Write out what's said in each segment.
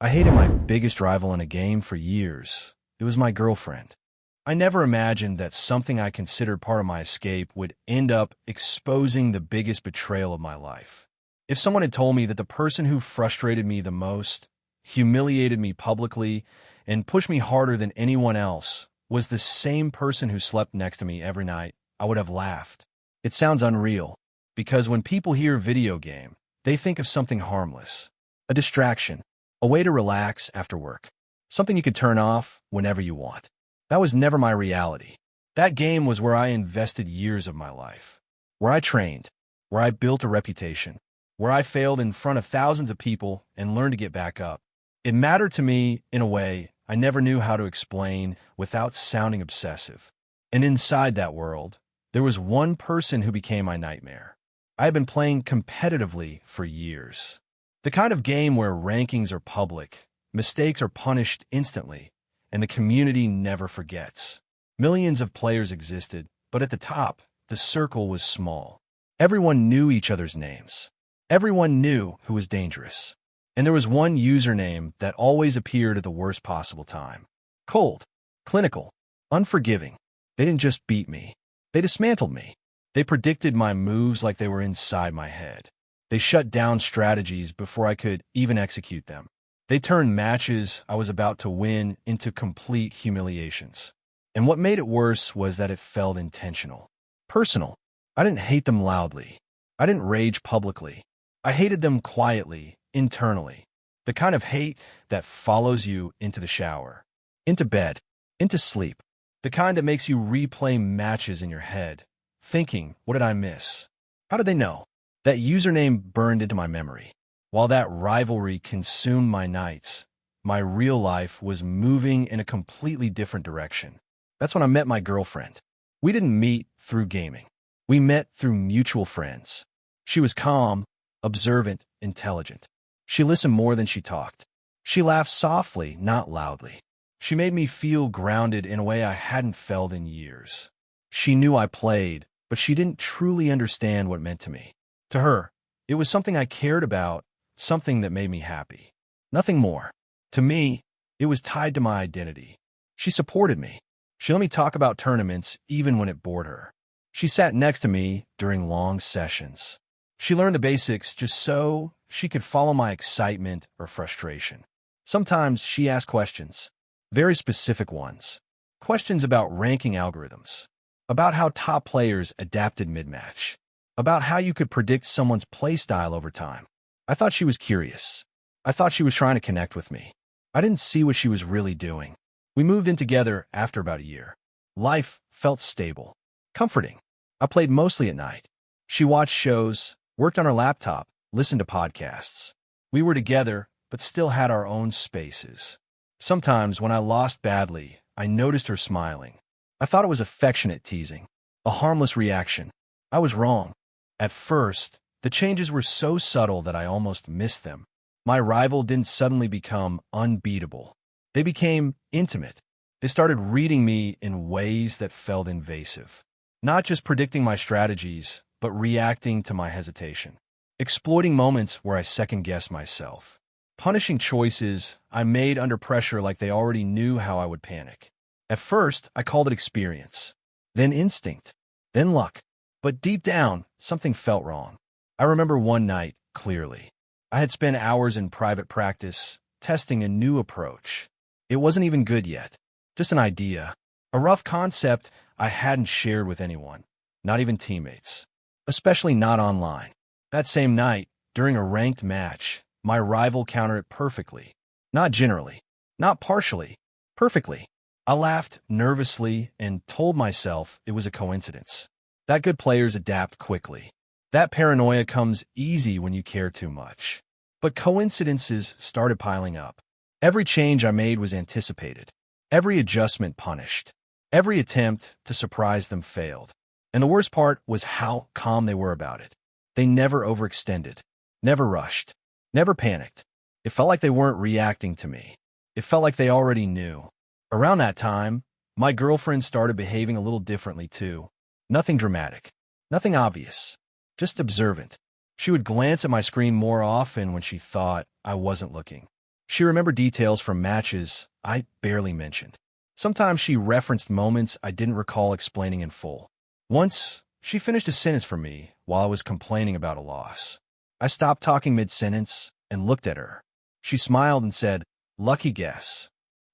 I hated my biggest rival in a game for years. It was my girlfriend. I never imagined that something I considered part of my escape would end up exposing the biggest betrayal of my life. If someone had told me that the person who frustrated me the most, humiliated me publicly, and pushed me harder than anyone else was the same person who slept next to me every night, I would have laughed. It sounds unreal, because when people hear video game, they think of something harmless, a distraction, a way to relax after work, something you could turn off whenever you want. That was never my reality. That game was where I invested years of my life, where I trained, where I built a reputation, where I failed in front of thousands of people and learned to get back up. It mattered to me in a way I never knew how to explain without sounding obsessive. And inside that world, there was one person who became my nightmare. I had been playing competitively for years. The kind of game where rankings are public, mistakes are punished instantly, and the community never forgets. Millions of players existed, but at the top, the circle was small. Everyone knew each other's names. Everyone knew who was dangerous. And there was one username that always appeared at the worst possible time. Cold, clinical, unforgiving. They didn't just beat me. They dismantled me. They predicted my moves like they were inside my head. They shut down strategies before I could even execute them. They turned matches I was about to win into complete humiliations. And what made it worse was that it felt intentional. Personal. I didn't hate them loudly. I didn't rage publicly. I hated them quietly, internally. The kind of hate that follows you into the shower, into bed, into sleep. The kind that makes you replay matches in your head, thinking, what did I miss? How did they know? That username burned into my memory. While that rivalry consumed my nights, my real life was moving in a completely different direction. That's when I met my girlfriend. We didn't meet through gaming. We met through mutual friends. She was calm, observant, intelligent. She listened more than she talked. She laughed softly, not loudly. She made me feel grounded in a way I hadn't felt in years. She knew I played, but she didn't truly understand what it meant to me. To her, it was something I cared about, something that made me happy. Nothing more. To me, it was tied to my identity. She supported me. She let me talk about tournaments even when it bored her. She sat next to me during long sessions. She learned the basics just so she could follow my excitement or frustration. Sometimes she asked questions, very specific ones. Questions about ranking algorithms, about how top players adapted mid-match, about how you could predict someone's playstyle over time. I thought she was curious. I thought she was trying to connect with me. I didn't see what she was really doing. We moved in together after about a year. Life felt stable, comforting. I played mostly at night. She watched shows, worked on her laptop, listened to podcasts. We were together, but still had our own spaces. Sometimes when I lost badly, I noticed her smiling. I thought it was affectionate teasing, a harmless reaction. I was wrong. At first, the changes were so subtle that I almost missed them. My rival didn't suddenly become unbeatable. They became intimate. They started reading me in ways that felt invasive. Not just predicting my strategies, but reacting to my hesitation. Exploiting moments where I second-guessed myself. Punishing choices I made under pressure like they already knew how I would panic. At first, I called it experience, then instinct, then luck. But deep down, something felt wrong. I remember one night clearly. I had spent hours in private practice, testing a new approach. It wasn't even good yet, just an idea, a rough concept I hadn't shared with anyone, not even teammates, especially not online. That same night, during a ranked match, my rival countered it perfectly. Not generally, not partially, perfectly. I laughed nervously and told myself it was a coincidence. That good players adapt quickly. That paranoia comes easy when you care too much. But coincidences started piling up. Every change I made was anticipated. Every adjustment punished. Every attempt to surprise them failed. And the worst part was how calm they were about it. They never overextended, never rushed, never panicked. It felt like they weren't reacting to me. It felt like they already knew. Around that time, my girlfriend started behaving a little differently too. Nothing dramatic, nothing obvious, just observant. She would glance at my screen more often when she thought I wasn't looking. She remembered details from matches I barely mentioned. Sometimes she referenced moments I didn't recall explaining in full. Once, she finished a sentence for me while I was complaining about a loss. I stopped talking mid-sentence and looked at her. She smiled and said, "Lucky guess."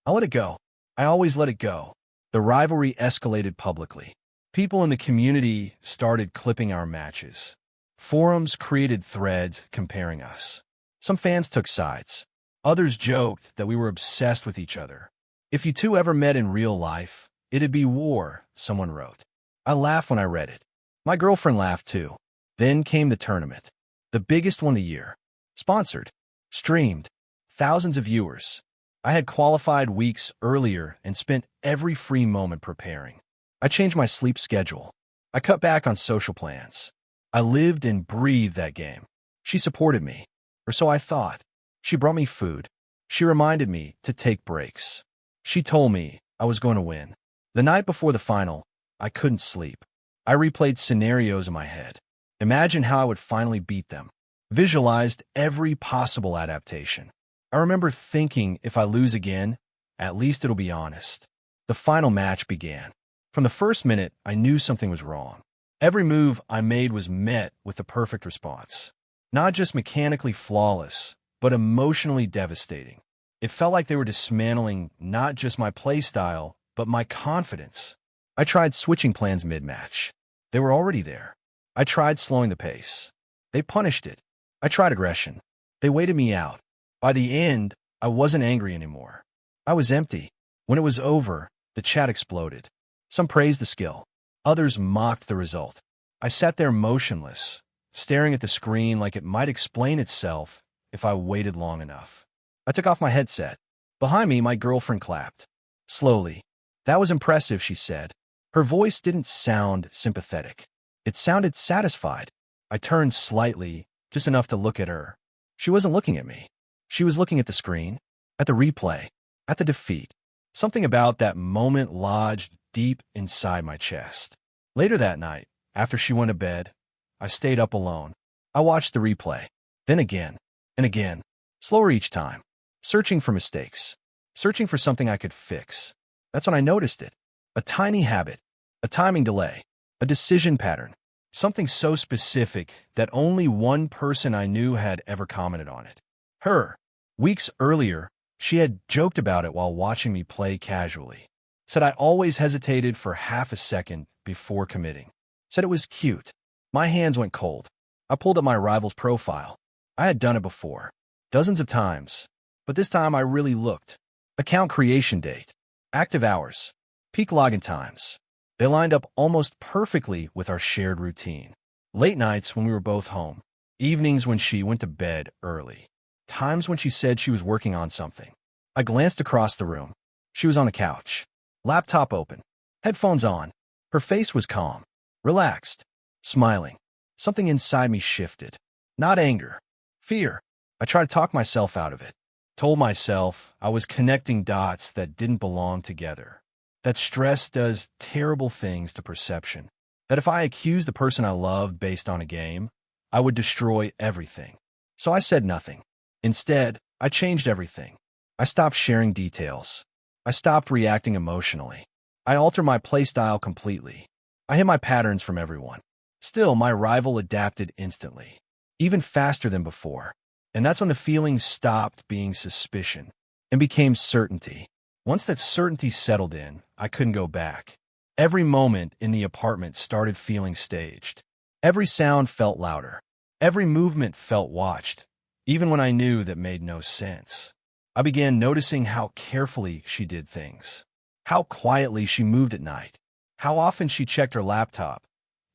I let it go. I always let it go. The rivalry escalated publicly. People in the community started clipping our matches. Forums created threads comparing us. Some fans took sides. Others joked that we were obsessed with each other. "If you two ever met in real life, it'd be war," someone wrote. I laughed when I read it. My girlfriend laughed too. Then came the tournament. The biggest one of the year. Sponsored. Streamed. Thousands of viewers. I had qualified weeks earlier and spent every free moment preparing. I changed my sleep schedule. I cut back on social plans. I lived and breathed that game. She supported me, or so I thought. She brought me food. She reminded me to take breaks. She told me I was going to win. The night before the final, I couldn't sleep. I replayed scenarios in my head. Imagined how I would finally beat them. Visualized every possible adaptation. I remember thinking if I lose again, at least it'll be honest. The final match began. From the first minute, I knew something was wrong. Every move I made was met with the perfect response. Not just mechanically flawless, but emotionally devastating. It felt like they were dismantling not just my playstyle, but my confidence. I tried switching plans mid-match. They were already there. I tried slowing the pace. They punished it. I tried aggression. They waited me out. By the end, I wasn't angry anymore. I was empty. When it was over, the chat exploded. Some praised the skill. Others mocked the result. I sat there motionless, staring at the screen like it might explain itself if I waited long enough. I took off my headset. Behind me, my girlfriend clapped. Slowly. "That was impressive," she said. Her voice didn't sound sympathetic. It sounded satisfied. I turned slightly, just enough to look at her. She wasn't looking at me. She was looking at the screen, at the replay, at the defeat. Something about that moment lodged deep inside my chest. Later that night, after she went to bed, I stayed up alone. I watched the replay, then again, and again, slower each time, searching for mistakes, searching for something I could fix. That's when I noticed it. A tiny habit, a timing delay, a decision pattern, something so specific that only one person I knew had ever commented on it. Her. Weeks earlier, she had joked about it while watching me play casually. Said I always hesitated for half a second before committing. Said it was cute. My hands went cold. I pulled up my rival's profile. I had done it before, dozens of times, but this time I really looked. Account creation date, active hours, peak login times. They lined up almost perfectly with our shared routine. Late nights when we were both home, evenings when she went to bed early, times when she said she was working on something. I glanced across the room. She was on the couch, laptop open, headphones on. Her face was calm, relaxed, smiling. Something inside me shifted. Not anger, fear. I tried to talk myself out of it. Told myself I was connecting dots that didn't belong together. That stress does terrible things to perception. That if I accused the person I loved based on a game, I would destroy everything. So I said nothing. Instead, I changed everything. I stopped sharing details. I stopped reacting emotionally. I altered my playstyle completely. I hid my patterns from everyone. Still, my rival adapted instantly, even faster than before. And that's when the feelings stopped being suspicion and became certainty. Once that certainty settled in, I couldn't go back. Every moment in the apartment started feeling staged. Every sound felt louder. Every movement felt watched, even when I knew that made no sense. I began noticing how carefully she did things, how quietly she moved at night, how often she checked her laptop,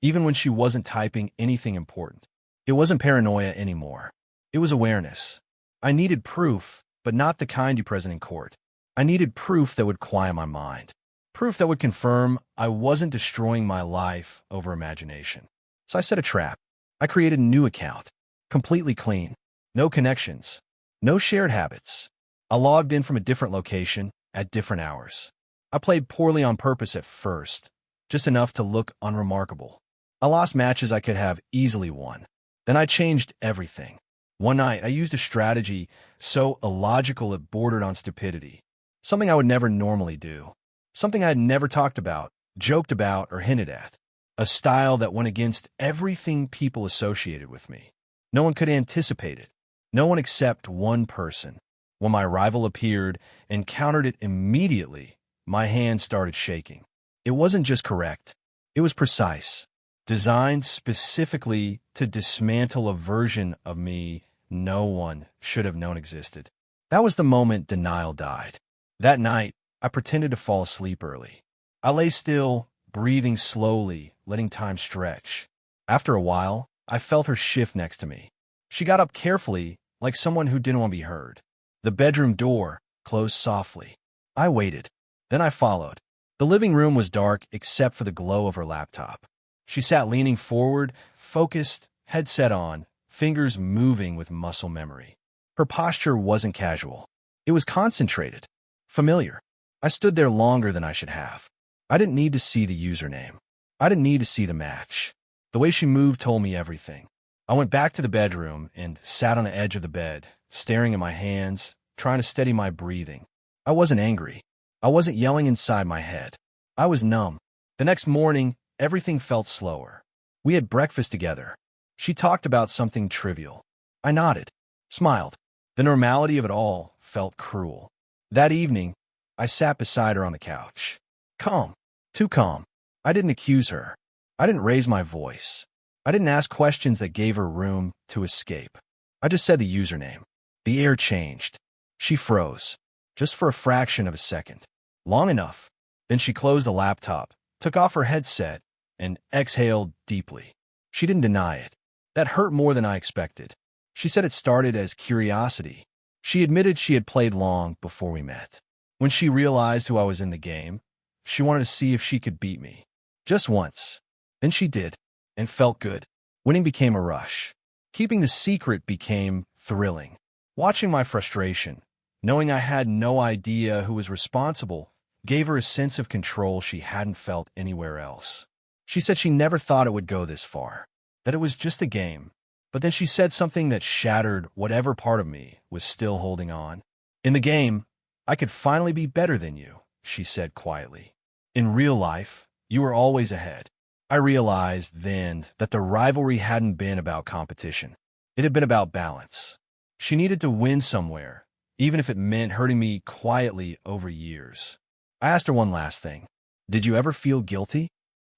even when she wasn't typing anything important. It wasn't paranoia anymore. It was awareness. I needed proof, but not the kind you present in court. I needed proof that would quiet my mind. Proof that would confirm I wasn't destroying my life over imagination. So I set a trap. I created a new account, completely clean. No connections, no shared habits. I logged in from a different location at different hours. I played poorly on purpose at first, just enough to look unremarkable. I lost matches I could have easily won. Then I changed everything. One night, I used a strategy so illogical it bordered on stupidity. Something I would never normally do. Something I had never talked about, joked about, or hinted at. A style that went against everything people associated with me. No one could anticipate it. No one except one person. When my rival appeared and countered it immediately, my hand started shaking. It wasn't just correct. It was precise. Designed specifically to dismantle a version of me no one should have known existed. That was the moment denial died. That night, I pretended to fall asleep early. I lay still, breathing slowly, letting time stretch. After a while, I felt her shift next to me. She got up carefully, like someone who didn't want to be heard. The bedroom door closed softly. I waited. Then I followed. The living room was dark except for the glow of her laptop. She sat leaning forward, focused, headset on, fingers moving with muscle memory. Her posture wasn't casual. It was concentrated, familiar. I stood there longer than I should have. I didn't need to see the username. I didn't need to see the match. The way she moved told me everything. I went back to the bedroom and sat on the edge of the bed, staring at my hands, trying to steady my breathing. I wasn't angry. I wasn't yelling inside my head. I was numb. The next morning, everything felt slower. We had breakfast together. She talked about something trivial. I nodded, smiled. The normality of it all felt cruel. That evening, I sat beside her on the couch. Calm, too calm. I didn't accuse her. I didn't raise my voice. I didn't ask questions that gave her room to escape. I just said the username. The air changed. She froze, just for a fraction of a second. Long enough. Then she closed the laptop, took off her headset, and exhaled deeply. She didn't deny it. That hurt more than I expected. She said it started as curiosity. She admitted she had played long before we met. When she realized who I was in the game, she wanted to see if she could beat me. Just once. Then she did, and felt good. Winning became a rush. Keeping the secret became thrilling. Watching my frustration, knowing I had no idea who was responsible, gave her a sense of control she hadn't felt anywhere else. She said she never thought it would go this far, that it was just a game. But then she said something that shattered whatever part of me was still holding on. In the game, I could finally be better than you, she said quietly. In real life, you were always ahead. I realized then that the rivalry hadn't been about competition. It had been about balance. She needed to win somewhere, even if it meant hurting me quietly over years. I asked her one last thing. Did you ever feel guilty?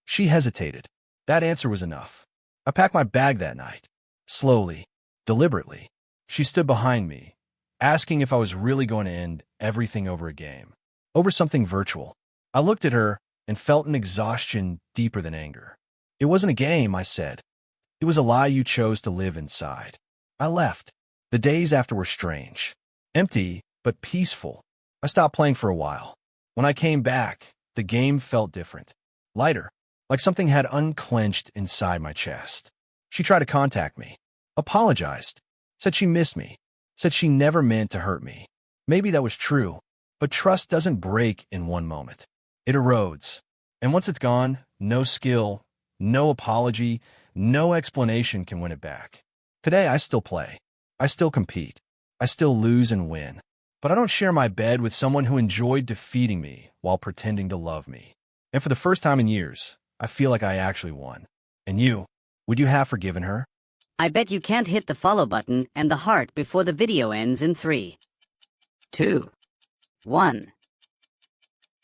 She hesitated. That answer was enough. I packed my bag that night. Slowly, deliberately. She stood behind me, asking if I was really going to end everything over a game, over something virtual. I looked at her and felt an exhaustion deeper than anger. It wasn't a game, I said. It was a lie you chose to live inside. I left. The days after were strange. Empty, but peaceful. I stopped playing for a while. When I came back, the game felt different. Lighter, like something had unclenched inside my chest. She tried to contact me. Apologized. Said she missed me. Said she never meant to hurt me. Maybe that was true, but trust doesn't break in one moment. It erodes. And once it's gone, no skill, no apology, no explanation can win it back. Today, I still play. I still compete. I still lose and win. But I don't share my bed with someone who enjoyed defeating me while pretending to love me. And for the first time in years, I feel like I actually won. And you, would you have forgiven her? I bet you can't hit the follow button and the heart before the video ends in 3, 2, 1.